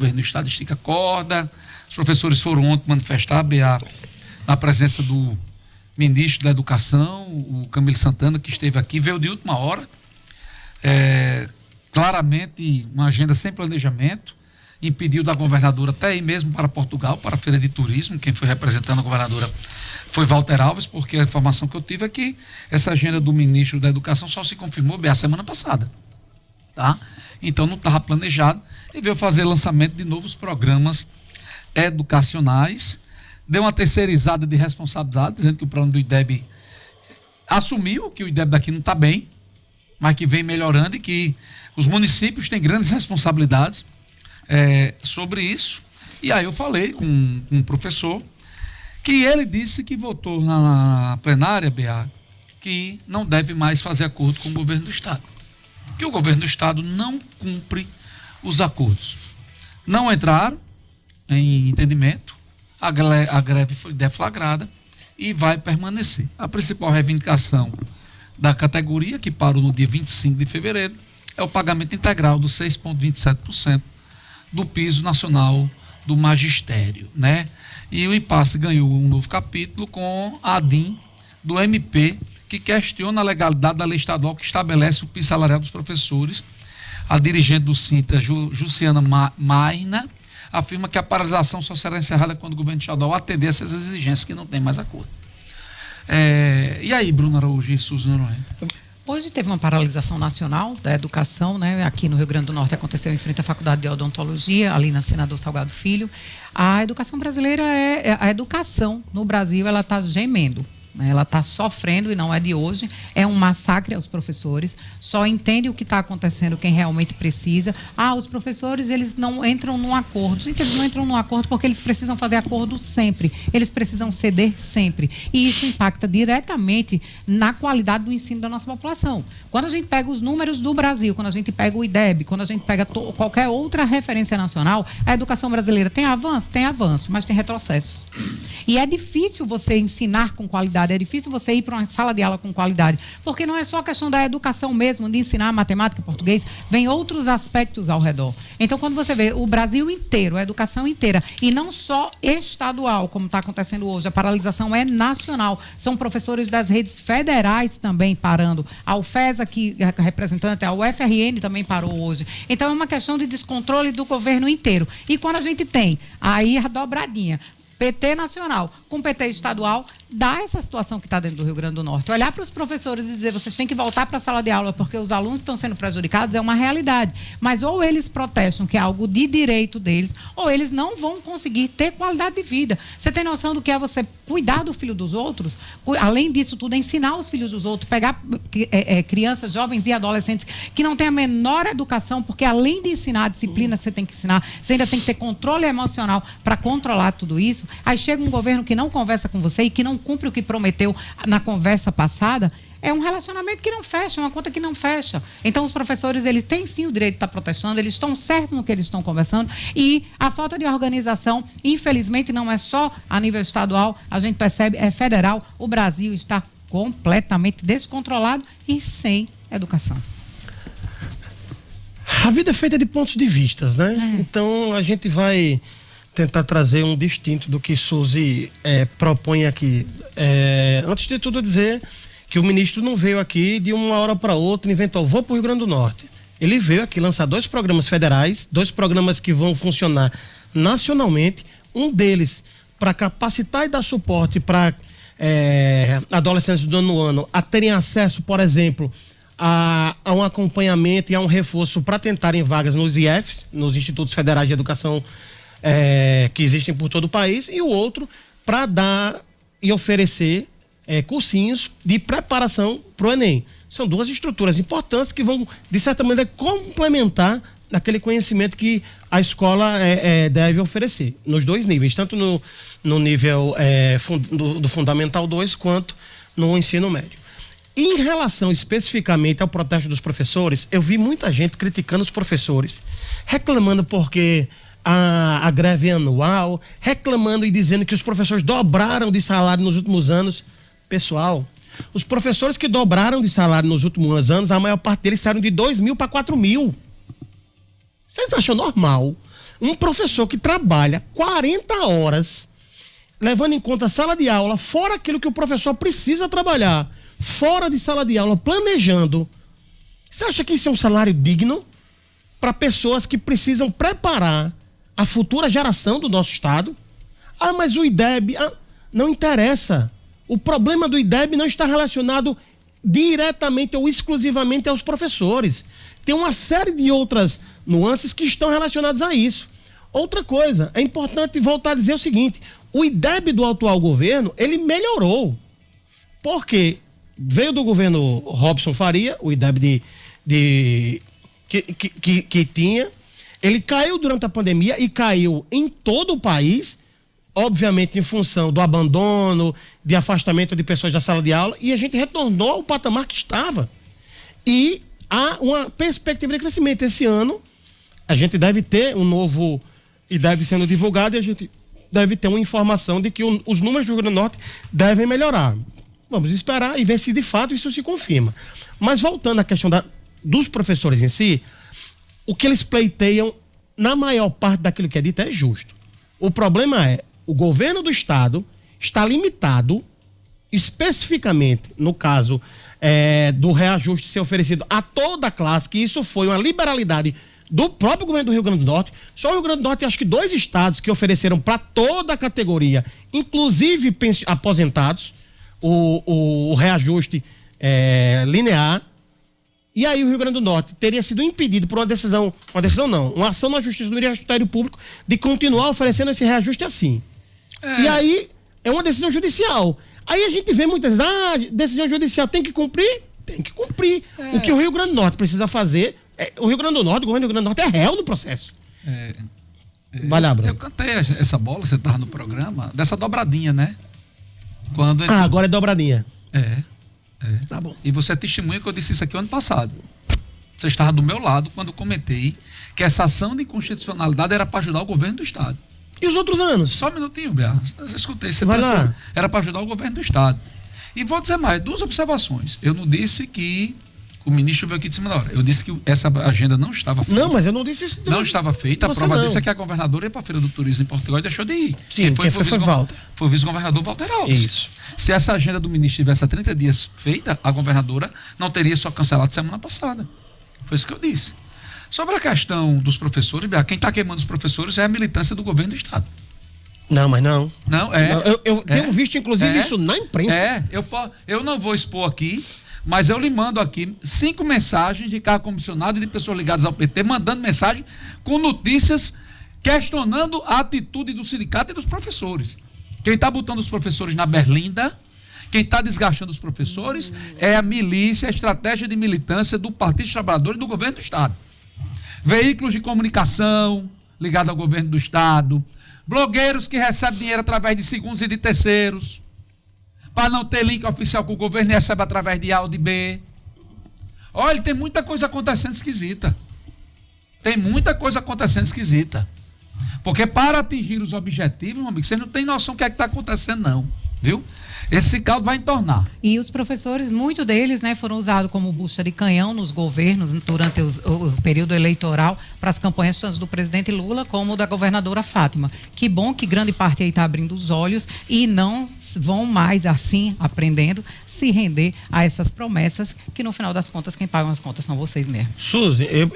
governo do estado estica a corda. Os professores foram ontem manifestar na presença do ministro da Educação, o Camilo Santana, que esteve aqui, veio de última hora, claramente uma agenda sem planejamento, impediu da governadora até ir mesmo para Portugal, para a Feira de Turismo. Quem foi representando a governadora foi Walter Alves, porque a informação que eu tive é que essa agenda do ministro da Educação só se confirmou a semana passada, tá? Então não estava planejado, e veio fazer lançamento de novos programas educacionais, deu uma terceirizada de responsabilidade, dizendo que o plano do IDEB assumiu que o IDEB daqui não está bem, mas que vem melhorando e que os municípios têm grandes responsabilidades sobre isso. E aí eu falei com um professor que ele disse que votou na plenária, BA, que não deve mais fazer acordo com o governo do estado, que o governo do estado não cumpre os acordos. Não entraram em entendimento, a greve foi deflagrada e vai permanecer. A principal reivindicação da categoria, que parou no dia 25 de fevereiro, é o pagamento integral dos 6,27% do piso nacional do magistério, né? E o impasse ganhou um novo capítulo com a ADIM do MP, que questiona a legalidade da lei estadual que estabelece o piso salarial dos professores. A dirigente do Sintra, Jussiana Maina, afirma que a paralisação só será encerrada quando o governo estadual atender essas exigências, que não tem mais acordo. E aí, Bruno Araújo e Suzy Noronha? Hoje teve uma paralisação nacional da educação, né? Aqui no Rio Grande do Norte aconteceu em frente à Faculdade de Odontologia, ali na Senador Salgado Filho. A educação brasileira a educação no Brasil, ela está gemendo. Ela está sofrendo, e não é de hoje, é um massacre aos professores, só entende o que está acontecendo quem realmente precisa. Os professores, eles não entram num acordo. Gente, eles não entram num acordo porque eles precisam fazer acordo sempre, eles precisam ceder sempre, e isso impacta diretamente na qualidade do ensino da nossa população. Quando a gente pega os números do Brasil, quando a gente pega o IDEB, quando a gente pega qualquer outra referência nacional, a educação brasileira tem avanço, mas tem retrocessos. E é difícil você ensinar com qualidade, é difícil você ir para uma sala de aula com qualidade, porque não é só a questão da educação mesmo, de ensinar matemática, português, vem outros aspectos ao redor. Então, quando você vê o Brasil inteiro, a educação inteira, e não só estadual, como está acontecendo hoje, a paralisação é nacional, são professores das redes federais também parando, a UFES aqui, a representante, a UFRN também parou hoje. Então, é uma questão de descontrole do governo inteiro. E quando a gente tem aí a dobradinha, PT nacional com PT estadual, dá essa situação que está dentro do Rio Grande do Norte. Olhar para os professores e dizer, vocês têm que voltar para a sala de aula porque os alunos estão sendo prejudicados, é uma realidade. Mas ou eles protestam, que é algo de direito deles, ou eles não vão conseguir ter qualidade de vida. Você tem noção do que é você cuidar do filho dos outros? Além disso tudo, ensinar os filhos dos outros, pegar crianças, jovens e adolescentes que não têm a menor educação, porque além de ensinar a disciplina, você tem que ensinar, você ainda tem que ter controle emocional para controlar tudo isso. Aí chega um governo que não conversa com você e que não cumpre o que prometeu na conversa passada. É um relacionamento que não fecha, uma conta que não fecha. Então, os professores, eles têm sim o direito de estar protestando, eles estão certos no que eles estão conversando, e a falta de organização, infelizmente, não é só a nível estadual, a gente percebe, é federal. O Brasil está completamente descontrolado e sem educação. A vida é feita de pontos de vistas, né? Então, a gente vai tentar trazer um distinto do que Suzy propõe aqui. Antes de tudo, dizer que o ministro não veio aqui de uma hora para outra, inventou, vou para o Rio Grande do Norte. Ele veio aqui lançar 2 programas federais, 2 programas que vão funcionar nacionalmente, um deles para capacitar e dar suporte para adolescentes do nono ano a terem acesso, por exemplo, a um acompanhamento e a um reforço para tentarem vagas nos IFs, nos Institutos Federais de Educação que existem por todo o país, e o outro para dar e oferecer cursinhos de preparação para o Enem. São 2 estruturas importantes que vão, de certa maneira, complementar aquele conhecimento que a escola deve oferecer, nos 2 níveis, tanto no nível do Fundamental 2 quanto no ensino médio. Em relação especificamente ao protesto dos professores, eu vi muita gente criticando os professores, reclamando porque a greve é anual, reclamando e dizendo que os professores dobraram de salário nos últimos anos. Pessoal, os professores que dobraram de salário nos últimos anos, a maior parte deles saíram de 2 mil para 4 mil. Vocês acham normal Um professor que trabalha 40 horas, levando em conta a sala de aula, fora aquilo que o professor precisa trabalhar, fora de sala de aula, planejando. Você acha que isso é um salário digno para pessoas que precisam preparar a futura geração do nosso estado? Ah, mas o IDEB... não interessa. O problema do IDEB não está relacionado diretamente ou exclusivamente aos professores. Tem uma série de outras nuances que estão relacionadas a isso. Outra coisa, é importante voltar a dizer o seguinte: o IDEB do atual governo, ele melhorou. Porque veio do governo Robson Faria, o IDEB que tinha, ele caiu durante a pandemia e caiu em todo o país, obviamente em função do abandono, de afastamento de pessoas da sala de aula, e a gente retornou ao patamar que estava. E há uma perspectiva de crescimento. Esse ano, a gente deve ter um novo IDEB sendo divulgado e a gente deve ter uma informação de que os números do Rio Grande do Norte devem melhorar. Vamos esperar e ver se de fato isso se confirma. Mas voltando à questão dos professores em si, o que eles pleiteiam, na maior parte daquilo que é dito, é justo. O problema é, o governo do estado está limitado, especificamente no caso do reajuste ser oferecido a toda a classe, que isso foi uma liberalidade do próprio governo do Rio Grande do Norte. Só o Rio Grande do Norte tem acho que 2 estados que ofereceram para toda a categoria, inclusive aposentados, o reajuste linear. E aí o Rio Grande do Norte teria sido impedido por uma ação na Justiça do Ministério Público de continuar oferecendo esse reajuste assim. E aí é uma decisão judicial. Aí a gente vê muitas vezes, decisão judicial tem que cumprir? Tem que cumprir. O que o Rio Grande do Norte precisa fazer, o Rio Grande do Norte, o governo do Rio Grande do Norte é réu no processo. Vai lá, Bruno. Eu cantei essa bola, você estava no programa, dessa dobradinha, né? Quando agora é dobradinha. Tá bom. E você é testemunha que eu disse isso aqui ano passado. Você estava do meu lado quando eu comentei que essa ação de inconstitucionalidade era para ajudar o governo do estado. E os outros anos? Só um minutinho, Bea. Eu escutei. Você vai lá. Era para ajudar o governo do estado. E vou dizer mais, 2 observações. Eu não disse que o ministro veio aqui de cima da hora. Eu disse que essa agenda não estava feita. Não, mas eu não disse isso. Não estava feita. A prova disso é que a governadora ia para a Feira do Turismo em Portugal e deixou de ir. Sim, foi o vice-governador Walter Alves. Isso. Se essa agenda do ministro tivesse há 30 dias feita, a governadora não teria só cancelado semana passada. Foi isso que eu disse. Sobre a questão dos professores, quem está queimando os professores é a militância do governo do estado. Não, mas não. Não, eu tenho visto, inclusive, isso na imprensa. Eu não vou expor aqui, mas eu lhe mando aqui 5 mensagens de cargo comissionado e de pessoas ligadas ao PT, mandando mensagem com notícias questionando a atitude do sindicato e dos professores. Quem está botando os professores na berlinda, quem está desgastando os professores é a milícia, a estratégia de militância do Partido dos Trabalhadores e do governo do estado. Veículos de comunicação ligados ao governo do estado, blogueiros que recebem dinheiro através de segundos e de terceiros, para não ter link oficial com o governo e recebe através de A ou de B. Olha, tem muita coisa acontecendo esquisita. Porque para atingir os objetivos, meu amigo, vocês não têm noção do que é que está acontecendo, não. Viu? Esse caldo vai entornar. E os professores, muitos deles, né, foram usados como bucha de canhão nos governos durante o período eleitoral para as campanhas tanto do presidente Lula como da governadora Fátima. Que bom que grande parte aí está abrindo os olhos e não vão mais assim, aprendendo, se render a essas promessas que no final das contas quem paga as contas são vocês mesmos. Suzy, eu